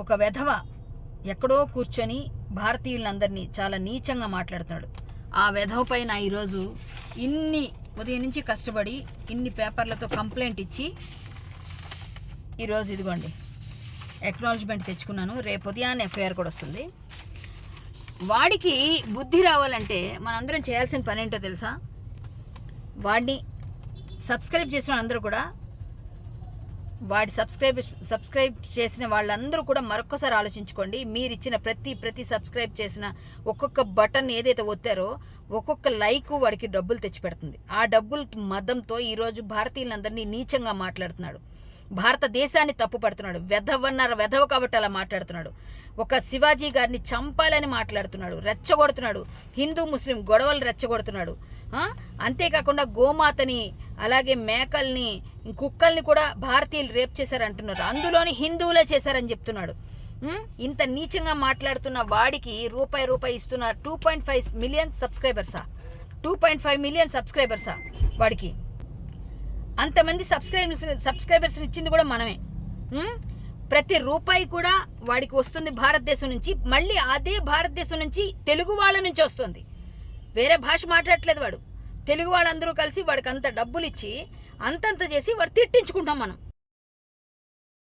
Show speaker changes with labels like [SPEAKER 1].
[SPEAKER 1] ఒక వెధవ ఎక్కడో కూర్చొని భారతీయులందరినీ చాలా నీచంగా మాట్లాడుతున్నాడు. ఆ వెధవ పైన ఈరోజు ఉదయం నుంచి కష్టపడి ఇన్ని పేపర్లతో కంప్లైంట్ ఇచ్చి ఈరోజు ఇదిగోండి ఎక్నాలజ్మెంట్ తెచ్చుకున్నాను. రేపు ఉదయాన్నే ఎఫ్ఐఆర్ కూడా వస్తుంది. వాడికి బుద్ధి రావాలంటే మనందరం చేయాల్సిన పని ఏంటో తెలుసా? వాడిని సబ్స్క్రైబ్ చేసిన వాళ్ళందరూ కూడా వాడి సబ్స్క్రైబ్ చేసిన వాళ్ళందరూ కూడా మరొక్కసారి ఆలోచించుకోండి. మీరు ఇచ్చిన ప్రతి సబ్స్క్రైబ్ చేసిన ఒక్కొక్క బటన్ ఏదైతే ఒత్తారో ఒక్కొక్క లైక్ వాడికి డబ్బులు తెచ్చిపెడుతుంది. ఆ డబ్బుల మదంతో ఈరోజు భారతీయులందరినీ నీచంగా మాట్లాడుతున్నాడు. భారతదేశాన్ని తప్పు పడుతున్నాడు. వెధవ కాబట్టి అలా మాట్లాడుతున్నాడు. ఒక శివాజీ గారిని చంపాలని మాట్లాడుతున్నాడు, రెచ్చగొడుతున్నాడు. హిందూ ముస్లిం గొడవలు రెచ్చగొడుతున్నాడు. అంతేకాకుండా గోమాతని అలాగే మేకల్ని కుక్కల్ని కూడా భారతీయులు రేప్ చేశారంటున్నారు. అందులోని హిందువులే చేశారని చెప్తున్నాడు. ఇంత నీచంగా మాట్లాడుతున్న వాడికి రూపాయి ఇస్తున్నారు. 2.5 మిలియన్ సబ్స్క్రైబర్సా? 2.5 మిలియన్ సబ్స్క్రైబర్సా వాడికి? అంతమంది సబ్స్క్రైబర్స్ ఇచ్చింది కూడా మనమే. ప్రతి రూపాయి కూడా వాడికి వస్తుంది భారతదేశం నుంచి. మళ్ళీ అదే భారతదేశం నుంచి తెలుగు వాళ్ళ నుంచి వస్తుంది. వేరే భాష మాట్లాడట్లేదు వాడు. తెలుగు వాళ్ళందరూ కలిసి వాడికి అంత డబ్బులు ఇచ్చి అంతంత చేసి వాడు తిట్టించుకుంటాం మనం.